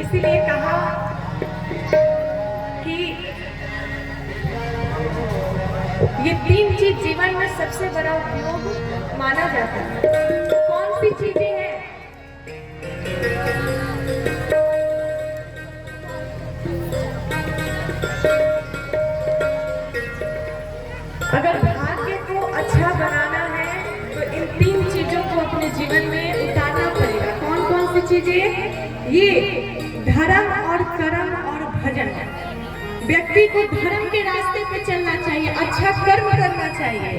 इसीलिए कहा कि ये 3 चीज जीवन में सबसे बड़ा उपयोग माना जाता है। कौन सी चीजें हैं? अगर भाग्य को अच्छा बनाना है तो इन 3 चीजों को अपने जीवन में उतारना पड़ेगा। कौन कौन सी चीजें? ये धर्म और कर्म और भजन। व्यक्ति को धर्म के रास्ते पे चलना चाहिए, अच्छा कर्म करना चाहिए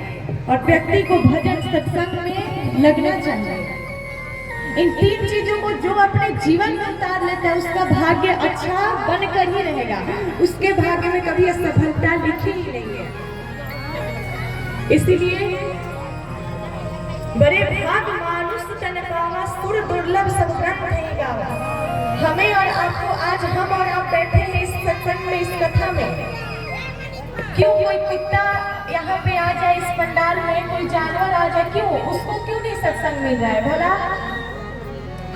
और व्यक्ति को भजन सत्संग में लगना चाहिए। इन 3 चीजों को जो अपने जीवन में उतार लेता है उसका भाग्य अच्छा बनकर ही रहेगा, उसके भाग्य में कभी असफलता लिखी ही नहीं है। इसीलिए बड़े भाग मानुष तन पावा, सुर दुर्लभ सब व्रत नहीं गावा। हमें और आपको आज हम और आप बैठे हैं इस सत्संग में, इस कथा में। क्यों कोई कुत्ता यहाँ पे आ जाए इस पंडाल में, कोई जानवर आ जाए, क्यों उसको क्यों नहीं सत्संग मिल रहा है भला?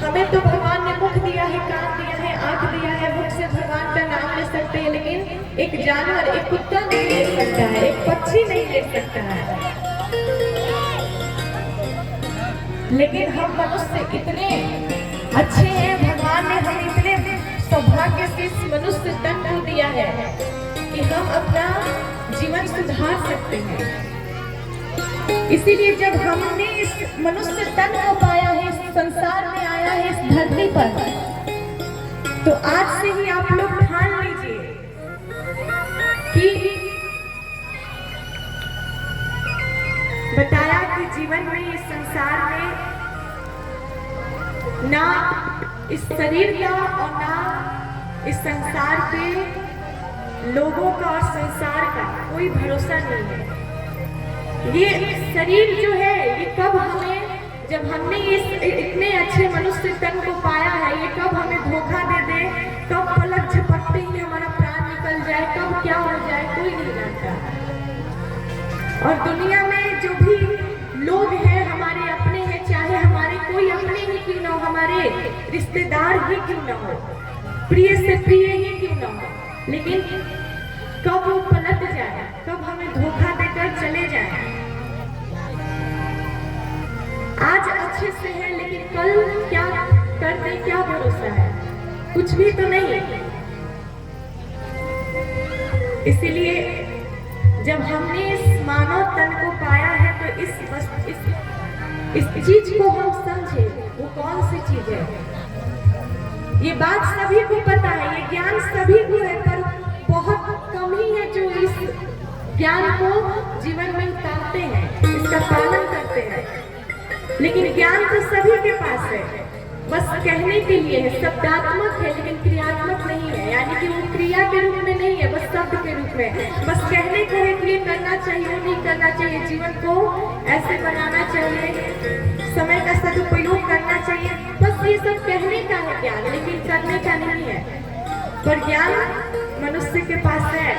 हमें तो भगवान ने मुख दिया है, कान दिया है, आंख दिया है, मुख से भगवान का नाम ले सकते हैं, लेकिन एक जानवर, एक कुत्ता नहीं ले सकता है, एक पक्षी नहीं ले सकता है। लेकिन हम मनुष्य इतने अच्छे हैं, भगवान ने हमें इतने सौभाग्य से इस मनुष्य तन को दिया है कि हम अपना जीवन सुधार सकते हैं। इसीलिए जब हमने इस मनुष्य तन को पाया है, इस संसार में आया है, इस धरती पर, तो आज से ही आप लोग ठान लीजिए कि बताया कि जीवन में, इस संसार में ना इस शरीर का और ना इस संसार के लोगों का और संसार का कोई भरोसा नहीं है। ये शरीर जो है ये कब हमें, जब हमने इस इतने अच्छे मनुष्य तन को पाया है, ये कब हमें धोखा दे दे, कब पलक झपकते ही हमारा प्राण निकल जाए, कब क्या हो जाए, कोई नहीं जानता। और दुनिया में जो भी लोग हैं हमारे अपने हैं, चाहे हमारे कोई अपने ही क्यों ना हो, हमारे रिश्तेदार ही क्यों ना हो, प्रिय से प्रिय ही क्यों ना हो, लेकिन कब वो पलट जाए, कब हमें धोखा देकर चले जाए। आज अच्छे से है लेकिन कल क्या कर दे, क्या भरोसा है? कुछ भी तो नहीं। इसीलिए जब हमने इस मानव तन को पाया है तो इस चीज को हम समझे, वो कौन सी चीज है। ये बात सभी को पता है, ये ज्ञान सभी को है, पर बहुत कम ही है जो इस ज्ञान को जीवन में उतारते हैं, इसका पालन करते हैं। लेकिन ज्ञान तो सभी के पास है, बस कहने के लिए है, शब्दात्मक है लेकिन क्रियात्मक नहीं है। यानी कि वो क्रिया के रूप में नहीं है, बस शब्द के रूप में, बस कहने को है कि ये करना चाहिए, वो नहीं करना चाहिए, जीवन को ऐसे बनाना चाहिए, समय का सदुपयोग करना चाहिए, बस ये सब कहने का है ज्ञान, लेकिन करने का नहीं है। पर ज्ञान मनुष्य के पास है।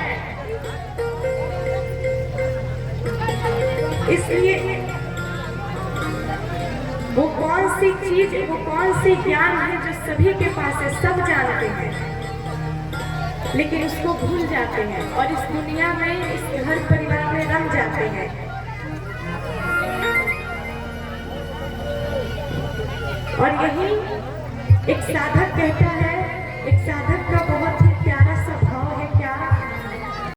इसलिए वो कौन सी चीज, वो कौन सी ज्ञान है जो सभी के पास है, सब जानते हैं, लेकिन उसको भूल जाते हैं और इस दुनिया में, इस घर परिवार में रम जाते हैं। और यही एक साधक कहता है, एक साधक